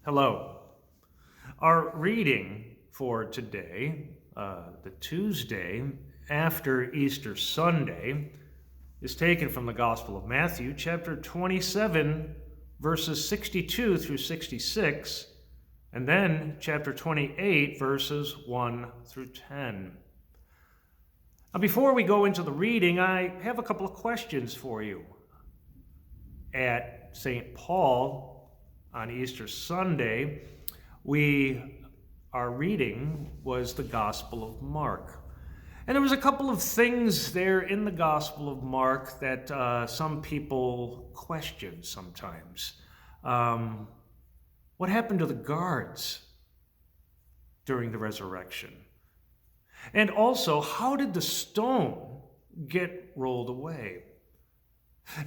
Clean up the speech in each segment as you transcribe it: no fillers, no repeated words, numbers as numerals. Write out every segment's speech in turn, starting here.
Hello. Our reading for today, the Tuesday after Easter Sunday, is taken from the Gospel of Matthew, chapter 27, verses 62 through 66, and then chapter 28, verses 1 through 10. Now, before we go into the reading, I have a couple of questions for you. At St. Paul, on Easter Sunday, our reading was the Gospel of Mark. And there was a couple of things there in the Gospel of Mark that some people question sometimes. What happened to the guards during the resurrection? And also, how did the stone get rolled away?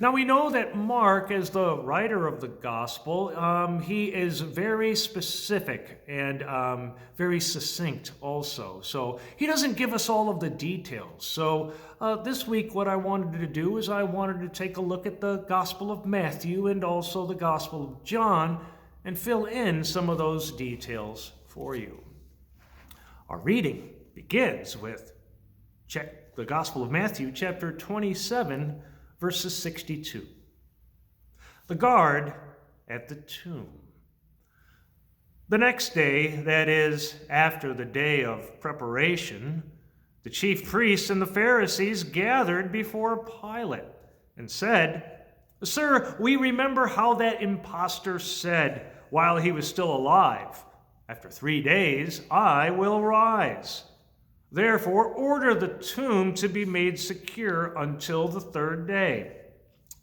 Now, we know that Mark, as the writer of the gospel, he is very specific and very succinct also. So he doesn't give us all of the details. So this week, what I wanted to do is I wanted to take a look at the Gospel of Matthew and also the Gospel of John and fill in some of those details for you. Our reading begins with the Gospel of Matthew, chapter 27, verses 62. The guard at the tomb. The next day, that is, after the day of preparation, the chief priests and the Pharisees gathered before Pilate and said, "Sir, we remember how that impostor said while he was still alive, 'After 3 days I will rise.' Therefore, order the tomb to be made secure until the 3rd day,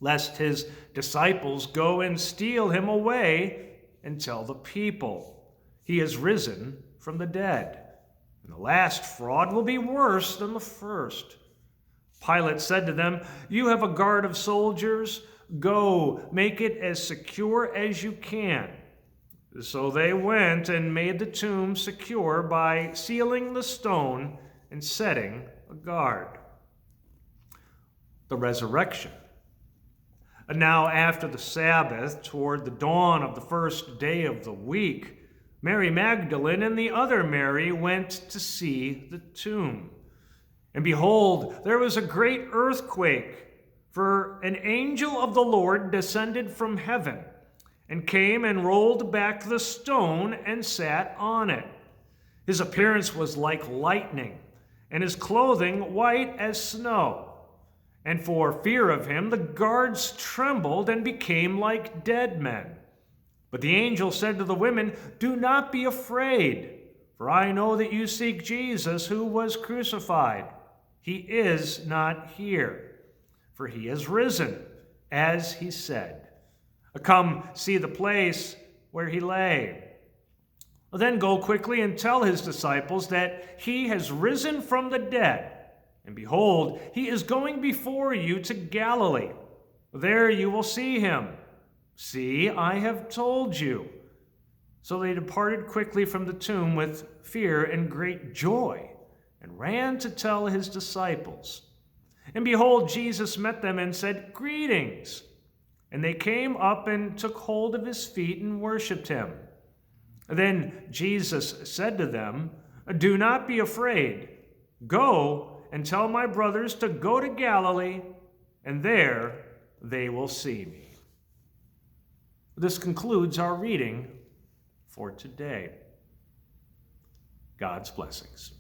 lest his disciples go and steal him away and tell the people, 'He has risen from the dead.' And the last fraud will be worse than the first." Pilate said to them, "You have a guard of soldiers. Go, make it as secure as you can." So they went and made the tomb secure by sealing the stone and setting a guard. The resurrection. And now after the Sabbath, toward the dawn of the 1st day of the week, Mary Magdalene and the other Mary went to see the tomb. And behold, there was a great earthquake, for an angel of the Lord descended from heaven and came and rolled back the stone and sat on it. His appearance was like lightning, and his clothing white as snow. And for fear of him, the guards trembled and became like dead men. But the angel said to the women, "Do not be afraid, for I know that you seek Jesus who was crucified. He is not here, for he has risen, as he said. Come, see the place where he lay. Then go quickly and tell his disciples that he has risen from the dead. And behold, he is going before you to Galilee. There you will see him. See, I have told you." So they departed quickly from the tomb with fear and great joy, and ran to tell his disciples. And behold, Jesus met them and said, "Greetings." And they came up and took hold of his feet and worshipped him. Then Jesus said to them, "Do not be afraid. Go and tell my brothers to go to Galilee, and there they will see me." This concludes our reading for today. God's blessings.